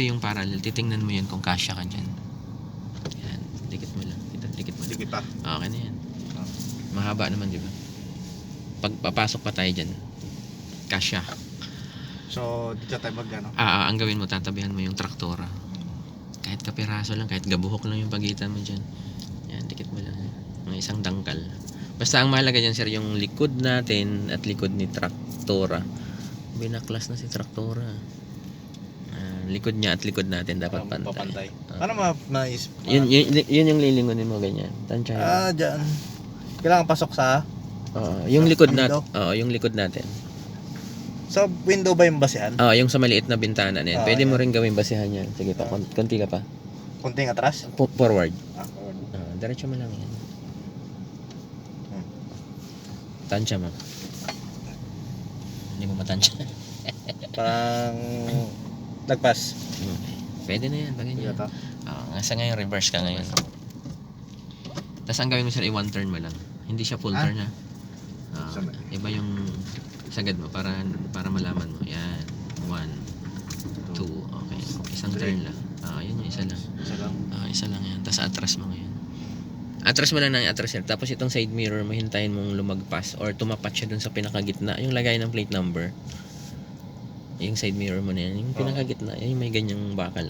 ito yung parallel. Titingnan mo yan kung kasya ka dyan. Yan, dikit mo lang. Dikit mo lang. Dikit pa. Okay na yan. Mahaba naman, di ba? Pag papasok pa tayo dyan, kasya. So, dito tayo mag-ano? Ang gawin mo, tatabihan mo yung traktora. Kahit kapiraso lang, kahit gabuhok lang yung pagitan mo dyan. Yan, dikit mo lang. Mga isang dangkal. Basta ang mahalaga dyan, sir, yung likod natin at likod ni traktora. Binaklas na si traktora. Likod niya at likod natin dapat pantay. Paano Yun yung lilingunin mo ganyan. Tansya. Dyan. Kailangan pasok sa... yung likod natin. Yung likod natin. Sa window ba yung basihan? Yung sa maliit na bintana na yan. Pwede mo rin gawin basihan yan. Sige pa, konti ka pa. Kunting atras? Forward. Forward. Diretso mo lang yan. Tansya mo. Hindi mo matansya. Parang... Nagpas. Pwede na yan. Bagay Ito. Sa ngayon, reverse ka ngayon. Tapos ang gawin mo sir, i-one turn mo lang. Hindi siya full turn ha. Iba yung sagad mo para malaman mo. Yan. 1, 2. Okay. Isang turn lang. Yun yung isa lang. Isa lang yan. Tapos atras mo ngayon. Atras mo lang ng atras yan. Tapos itong side mirror mo, hintayin mong lumagpas or tumapat siya dun sa pinakagitna. Yung lagay ng plate number. Yung side mirror mo na yan. Yung pinakagitna. Yung may ganyang bakal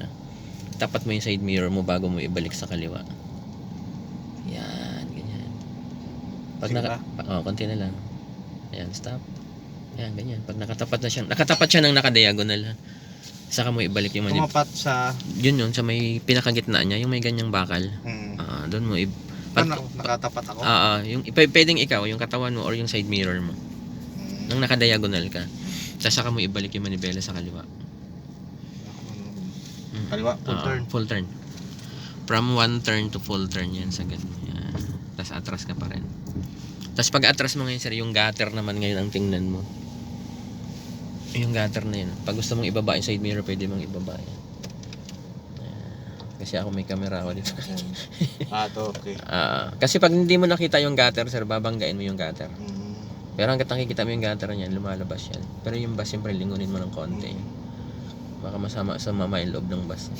tapat mo yung side mirror mo bago mo ibalik sa kaliwa. Yan. Ganyan. Pag konti na lang. Ayan, stop. Ayan, ganyan. Pag nakatapat siya ng nakadiagonal saka mo ibalik yung tumapat sa... Yun sa may pinakagitna niya, yung may ganyang bakal. Doon mo nakatapat ako? Yung pwedeng ikaw, yung katawan mo or yung side mirror mo. Nang nakadiagonal ka. Saka mo ibalik yung manibela sa kaliwa. Kaliwa, full turn. Full turn. From one turn to full turn yan sa ganun. Yan. Tapos atras ka pa rin. Tapos pag atras mo ngayon sir, yung gutter naman ngayon ang tingnan mo. Yung gutter na yun. Pag gusto mong ibaba yung side mirror, pwede mong ibaba yan. Kasi ako may camera ako dito. Okay. Kasi pag hindi mo nakita yung gutter sir, babanggain mo yung gutter. Pero hanggat nakikita mo yung gutter niyan, lumalabas yan. Pero yung bus, siyempre, lingunin mo ng konti. Baka masama yung loob ng bus.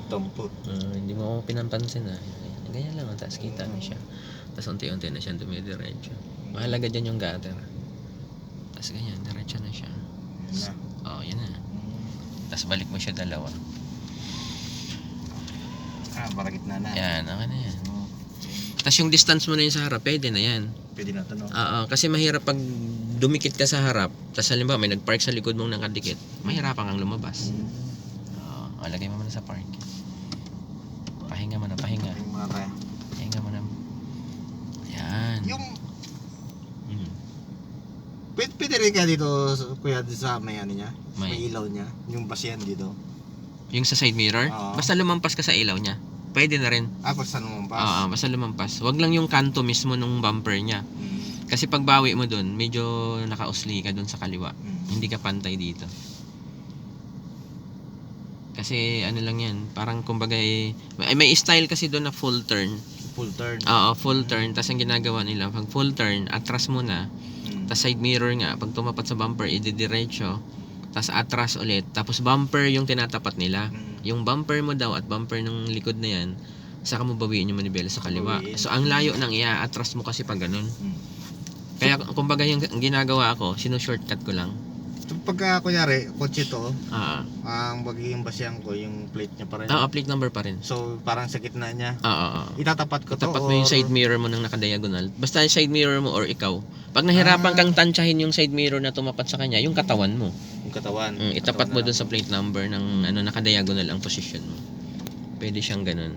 Tampo. Hindi mo ako pinampansin Ganyan lang, tapos kita mo siya. Tapos unti-unti na siya dumidiretso. Mahalaga dyan yung gutter. Tapos ganyan, diretso na siya. Yan na. Tapos balik mo siya dalawa. Para gitna na. Yan, okay na yan. Tapos yung distance mo na yun sa harap, pwede na yan. Pwede na ito, no? Kasi mahirap pag dumikit ka sa harap, tapos halimbawa may nagpark sa likod mong nakadikit, mahirapan kang lumabas. Lagay mo muna sa park. Pahinga mo na, pahinga. Pahinga mo na. Yan. Yung... Pwede rin kaya dito, kuya, sa may ano niya? May ilaw niya? Yung basihan dito? Yung sa side mirror? Basta lumampas ka sa ilaw niya. Pwede na rin. Basta lumampas? Basta lumampas. Wag lang yung kanto mismo nung bumper niya. Kasi pag bawi mo dun, medyo nakausli ka dun sa kaliwa. Hindi ka pantay dito. Kasi ano lang yan, parang kumbaga may style kasi dun na full turn. Full turn? Full turn. Tapos ang ginagawa nila, pag full turn, atras mo na. Tapos side mirror nga, pag tumapat sa bumper, ididiretso. Tapos atras ulit. Tapos bumper yung tinatapat nila. Yung bumper mo daw at bumper ng likod na yan, saka mo bawiin yung manibela sa kaliwa. So ang layo ng atras mo kasi pag ganun. Kaya kumbaga yung ginagawa ko, shortcut ko lang. Pagka kunyari, kotse to, ang magiging basihan ko, yung plate niya pa rin. Plate number pa rin. So parang sa gitna niya. Itatapat ko to. Itapat mo yung side mirror mo ng nakadiagonal. Basta yung side mirror mo or ikaw. Pag nahirapan kang tansyahin yung side mirror na tumapat sa kanya, yung katawan mo. Yung katawan. Itapat mo dun sa plate number ng nakadiagonal ang position mo. Pwede siyang ganun.